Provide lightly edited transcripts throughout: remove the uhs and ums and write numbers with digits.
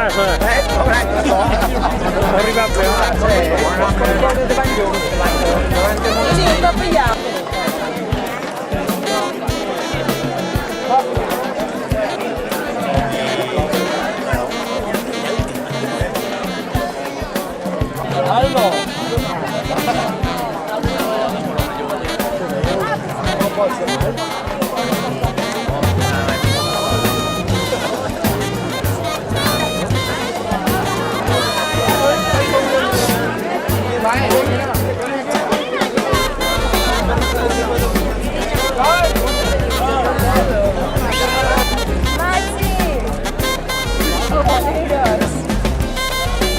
passa? Arribat bé. Sí, va pillar.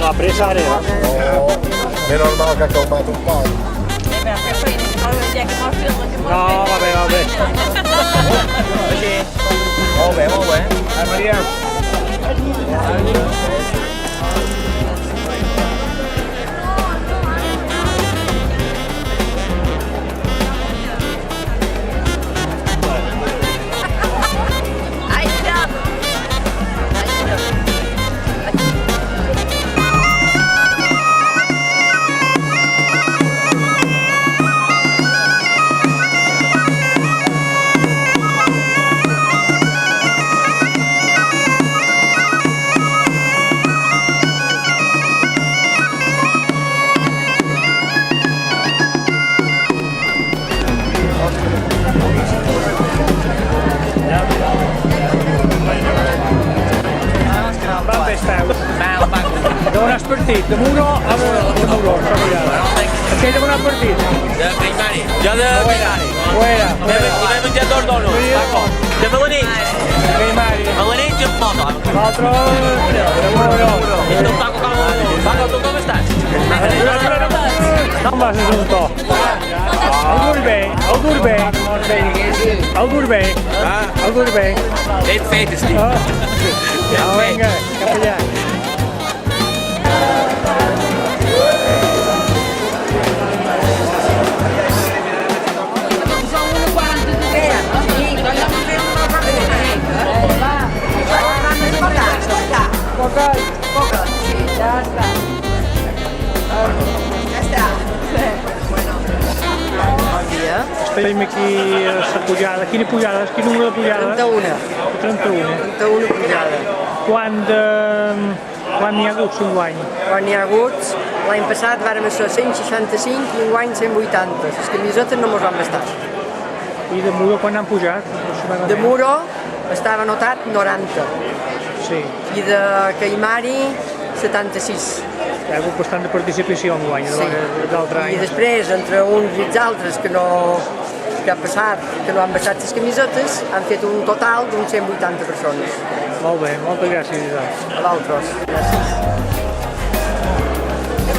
No, presa ara. Meno mal que ha calmat un poc. No, va bé, va bé. Molt bé, molt bé. Maria. D'on has partit? De Muro a de Muro, aquell d'on has partit? De Caimari. Jo de Caimari. Fuera. I vam menjar dos donuts, Paco. De Melanits. Caimari. Melanits i amb moto. L'altre de Muro. I tu, Paco, Paco, tu com estàs? No em vas a un to. El Durbé. Ben fet, estic. Vinga, cap allà. Poca. Sí, ya está. Ya está. Bueno. Bon dia. Estem aquí a la pujada. Quina pujada? Quin número de pujada? 31. 31. 31 pujada. Quan n'hi ha hagut enguany? Quan n'hi ha hagut, l'any passat vàrem ser 165 i enguany 180. Les camisetes no mos van bastar. I de Muro quan han pujat? De Muro estava anotat 90. Sí. I de Caimari 76. Hi ha hagut bastant de participació enguany, d'altre any. I després, entre uns i els altres que ha passat, que no han baixat les camisetes, han fet un total d'uns 180 persones. Molt bé, moltes gràcies. A l'altres. Gràcies.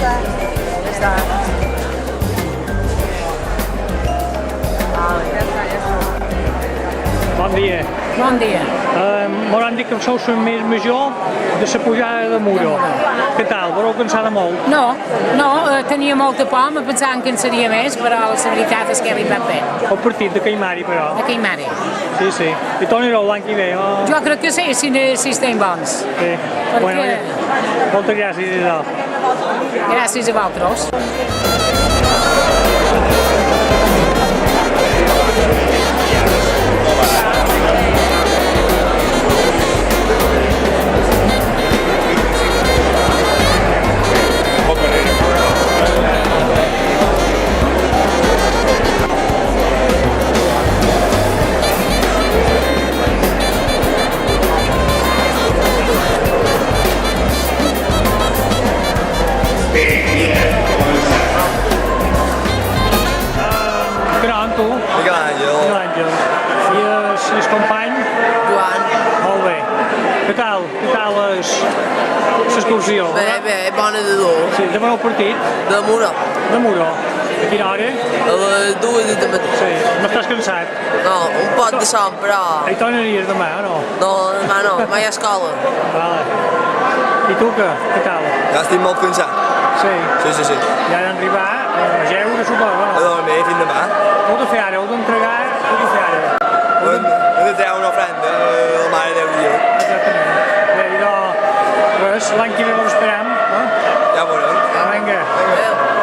Ja està. Bon dia. Bon dia. M'han dit que sou la més major de la pujada de Muro. Què tal? Vareu cansada molt? No, tenia molta por, me pensaven que en seria més, però la veritat és que ha arribat bé. El partit de Caimari, però. A Caimari. Sí. I tornareu l'any que ve, o? Jo crec que sí, si estem bons. Sí. Bueno, moltes gràcies. Gràcies a vosaltres. L'excursió. Bé, bona de dur. Sí, demà el partit? De Muro. De Muro. A quina hora? A les 2 de matí. Sí, no estàs cansat? No, un pot de son, però... I tornaries demà o no? No, demà no, demà hi ha escola. Vale. I tu què? Què tal? Ja estic molt cansat. Sí? Sí. Ja han d'arribar a jeure, suposo, A no? dormir fins demà. Heu de fer ara, heu d'entregar, heu de fer ara. Hem de treure una ofrenda a la Mare de Déu. Exactament. Bé, idò, res, l'any que ve l'esperem. Ja veurem. Vinga. Adéu.